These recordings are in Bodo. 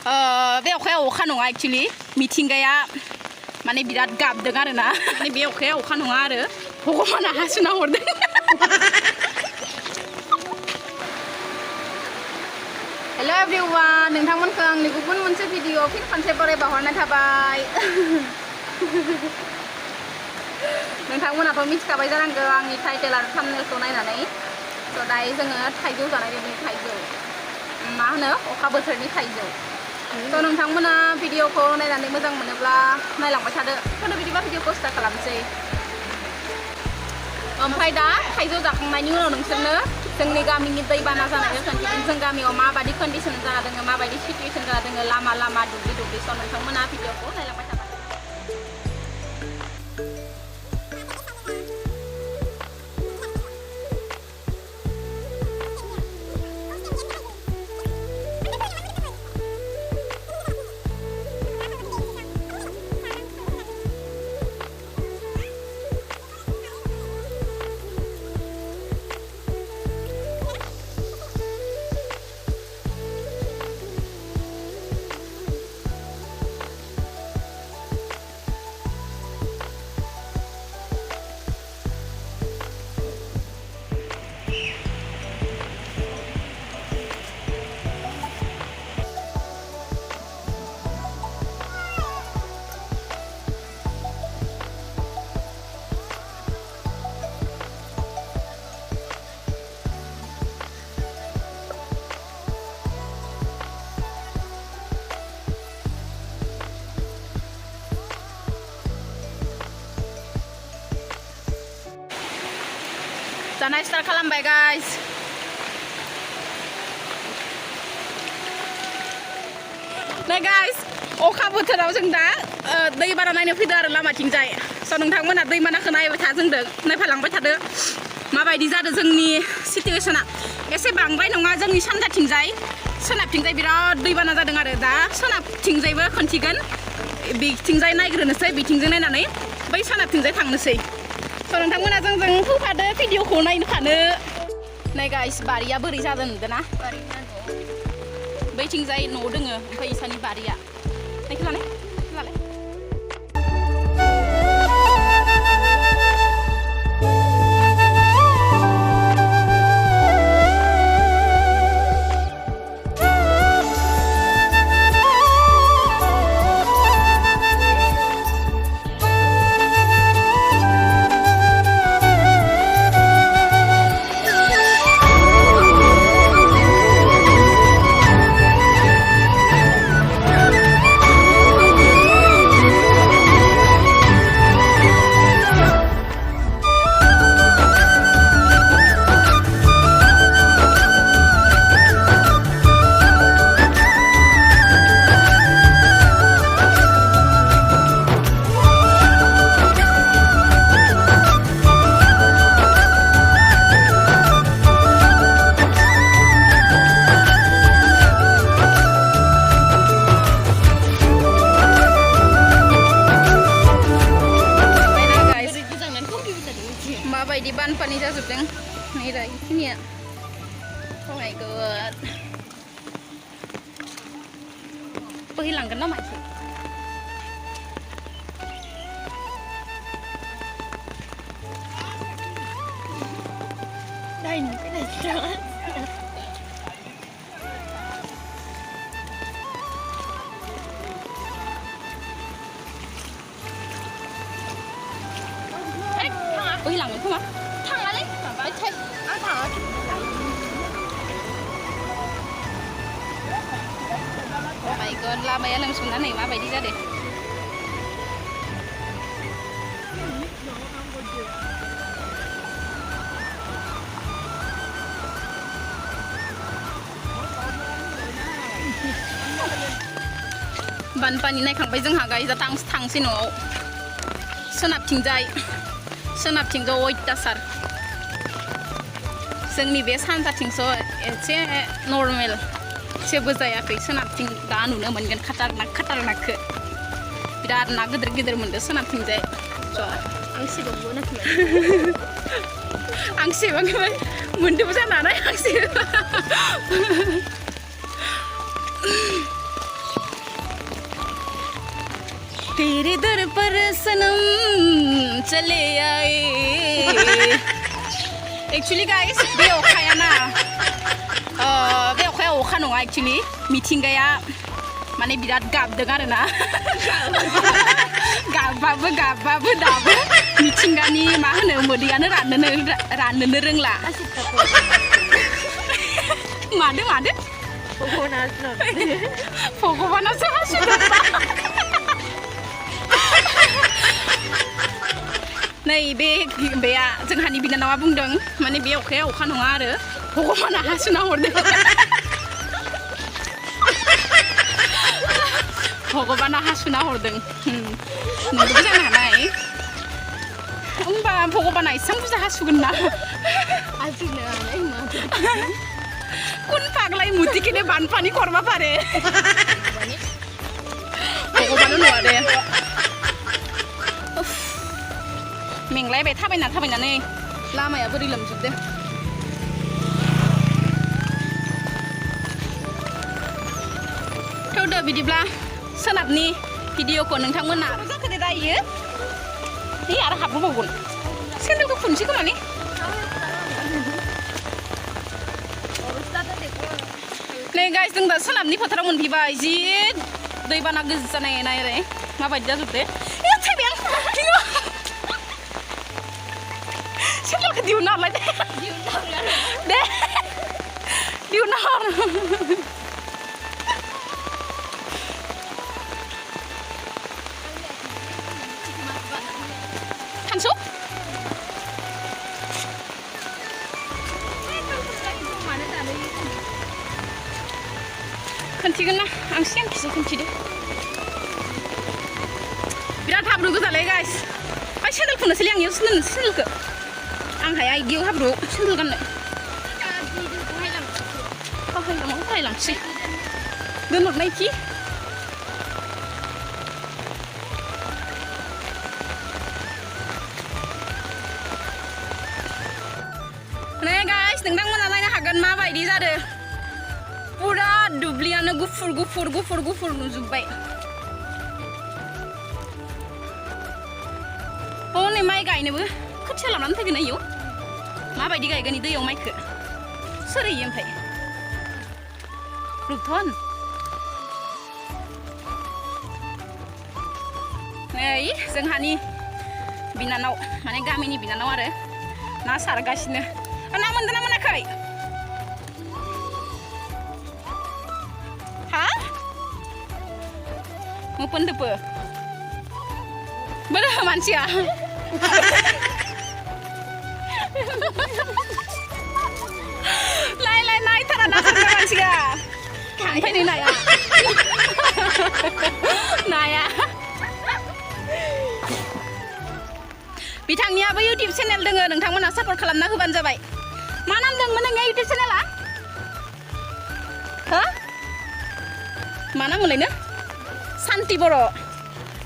बे अखाया अखा नङा एक्चुअली मिथिंगाया माने बिराद गाबदों आरो ना माने बे अखाया अखा नङा आरो भगबाना हासुना हरदों हेल' एभरिवान नोंथांमोनखौ आंनि गुबुन मोनसे भिडिअ फिन खनसे बरायबा हरनाय थाबाय नोंथांमोनाथ' मिथिखाबाय जानांगौ आंनि टाइटेल आरो थाम्बनेलखौ नायनानै स' दायो जोङो थाइजौ जानाय बायदि थाइजौ मा होनो अखा बोथोरनि थाइजौ स' नोंथांमोना भिडिअखौ नायनानै मोजां मोनोब्ला नायलांबाय थादो थ' बिदिबा भिडिअखौ स्टार्ट खालामसै ओमफ्राय दा थाइजौ जाखांनायनि उनाव नोंसोरनो जोंनि गामिनि दैबाना जानायखौ खोन्थिगोन जों गामियाव माबायदि कन्डिसन जाना दङ माबायदि सिटुवेसन जाना दङ लामा लामा दुब्लि दुब्लि स' नोंथांमोना भिडिअखौ नायलांबाय थादो जानाय स्टार्ट खालामबाय गाइस नै गाइस अखा बोथोराव जों दा दैबाना नायनो फैदो आरो लामाथिंजाय स' नोंथांमोना दैबानाखौ नायबाय था जोंदों नायफालांबाय थादो माबायदि जादों जोंनि सिटुवेसना एसे बांद्राय नङा जोंनि सानजाथिंजाय सोनाबथिंजाय बिराद दैबाना जादों आरो दा सोनाबथिंजायबो खोन्थिगोन बिथिंजाय नायग्रोनोसै बिथिंजों नायनानै बै सोनाबथिंजाय थांनोसै स' नोंथांमोना जोंजों फैफादो भिडिअखौ नायनो फानो नै गाइस बारिया बोरै जादों नुदों ना बैथिंजाय न' दोङो ओमफ्राय इसानि बारिया नायखो लालाय माबायदि बानपानि जाजोबदों नै दा इखिनिया oh my god बोहैलांगोन ना माथो दाइनि फैनायसो बोहैलांगोन खोमा थाङालै आं थाङा oh my god लामाया लोमसावनानै माबायदि जादों बानपानि नायखांबाय जोंहा गाइस थांसै न'आव सोनाबथिंजाय अयथासार जोंनि बे सानजाथिंसो एसे नर्मेल जेबो जायाखै सोनाबथिं दा नुनो मोनगोन खाटारनाकखौ बिराद ना गिदिर गिदिर मोनदों सोनाबथिंजाय आं सेबांखौबो मोनदोंबो जानानै आं तेरे दर पर सनम चले आए एक्चुअली गाइस बे अखाया ना बे अखाया अखा नङा एक्चुअली मिथिंगाया माने बिराद गाबदों आरो ना गाबबाबो दाबो मिथिंगानि मा होनो मोदैयानो राननोनो रोंला मादो भगबानासो हासुदों नै बेया जोंहानि बिनानावा बुंदों माने बे अखाया अखा नङा आरो भगबाना हासुना हरदों भगबाना हासुना हरदों नंगौबो जानो हानाय होमबा भगबाना एसेबां बुरजा हासुगोन ना কোন পাগলাই মুতি কিনে বানপানি করবা পারে ভগবানও নুৱাৰে मेंलायबाय थाबायनानै लामाया बोरै लोमजोबदों थौदो बिदिब्ला सोनाबनि भिडिअखौ नोंथांमोना जाखो दे दायो है आरो हाबबावगोन सेन्देलखौ खुनसै खोमालै नै गाइस जों दा सोनाबनि फोथाराव मोनफैबाय जि दैबाना गोजानाय नायरे माबायदि जाजोबदो ए थाइबाय आं सेन्देलखौ दिहुनना हरलाय दे दिहुनना हर थांसौ खोन्थिगोन ना आं सिगांखिसो खोन्थिदो बिराद हाब्रु गोजालै गाइस ओइ सेन्देल खुनोसैलै आं इयाव सेन्देलखौ आं हाया इदियाव हाब्रु सेन्देल गाननो बाहायलांसै दोनहरनायखि नै गाइस नोंथांमोना नायनो हागोन माबायदि जादों पुरा दुब्लियानो गुफुर नुजोब्बाय हनै माइ गायनोबो खोथिया लानानै फैगोन इयाव माबायदि गायगोन दैयाव माइखौ सोर होयो ओमफ्राय रुपन नै जोंहानि बिनानाव माने गामिनि बिनानाव आरो ना सारगासिनो ना मोनदों ना मोनाखै हा मोपनदोबो बोरो मानसिया लाय नायथारा ना सारग्रा मानसिया ओमफ्राय नै नाया बिथांनियाबो इउटिउब चेनेल दङ नोंथांमोना सापर्ट खालामना होबानो जाबाय मा नाम दंमोन नोंनिया इउटिउब चेनेला हो मा नाम मोनलायनो सान्ति बर'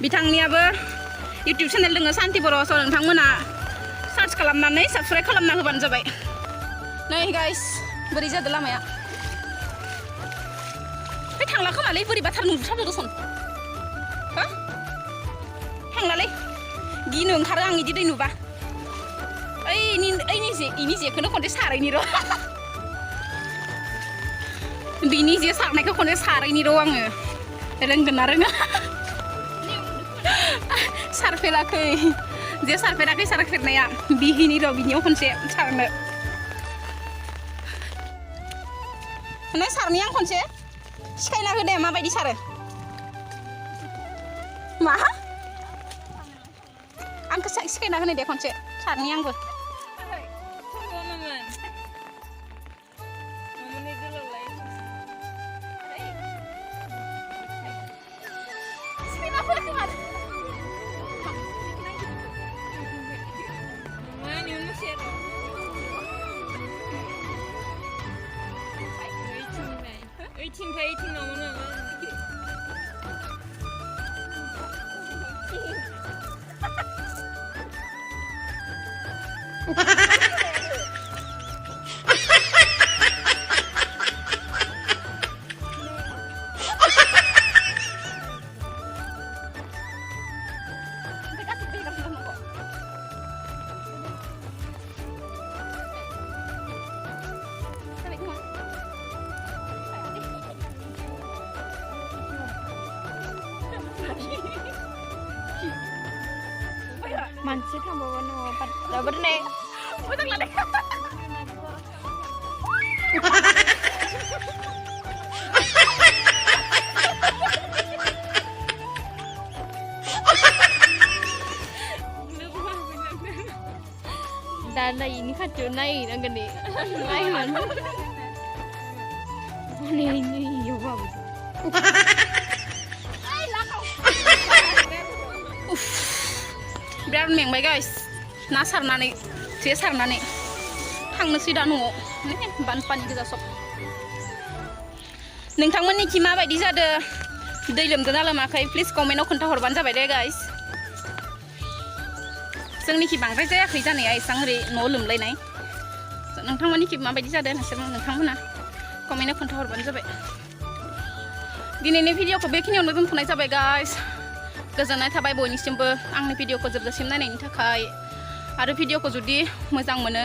बिथांनियाबो इउटिउब चेनेल दङ सान्ति बर' स' नोंथांमोना सार्च खालामनानै साबस्क्राइब खालामना होबानो जाबाय नै गाइस बोरै जादों लामाया बे थांला खोमालै बोरैबाथार नुथारदो दसन हो थांलालै गिनो ओंखारो आं इदि दै नुबा इनि जेखौनो खनसे सारायनि र' बिनि जे सारनायखौ खनसे सारायनि र' आङो रोंगोन ना रोङा सारफेराखै जे सारफेराखै सारफेरनाया बिहिनि र' बिनियाव खनसे सारनो नै सारनि आं खनसे सिखायना होदे माबायदि सारो मा आंखौ सिखायना होनो दे खनसे सारनि आंबो मानसि थांबावो न'आव दाबो ने मोजां लादों दा नायिनि खाथियाव नायहैनांगोन दे नायमोन इयावबाबो बिराद मेंबाय गाइस ना सारनानै जे सारनानै थांनोसै दा न'आव बानपानि गोजा सब नोंथांमोननिखि माबायदि जादों दै लोमदों ना लोमाखै प्लिज कमेन्टआव खोन्थाहरबानो जाबाय दे गाइस जोंनिखि बांद्राय जायाखै जानाया एसां ओरै न' लोमलायनाय नोंथांमोननिखि माबायदि जादों नोंथांमोना कमेन्टआव खोन्थाहरबानो जाबाय दिनैनि भिडिअखौ बेखिनियावनो दोनथ'नाय जाबाय गाइस गोजोननाय थाबाय बयनिसिमबो आंनि भिडिअखौ जोबजासिम नायनायनि थाखाय आरो भिडिअखौ जुदि मोजां मोनो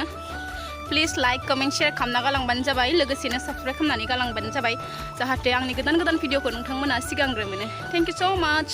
प्लिज लाइक कमेन्ट शेयार खालामना गालांबानो जाबाय लोगोसेनो साबस्क्राइब खालामनानै गालांबानो जाबाय जाहाथे आंनि गोदान भिडिअखौ नोंथांमोना सिगांग्रो मोनो थेंक इउ स' माच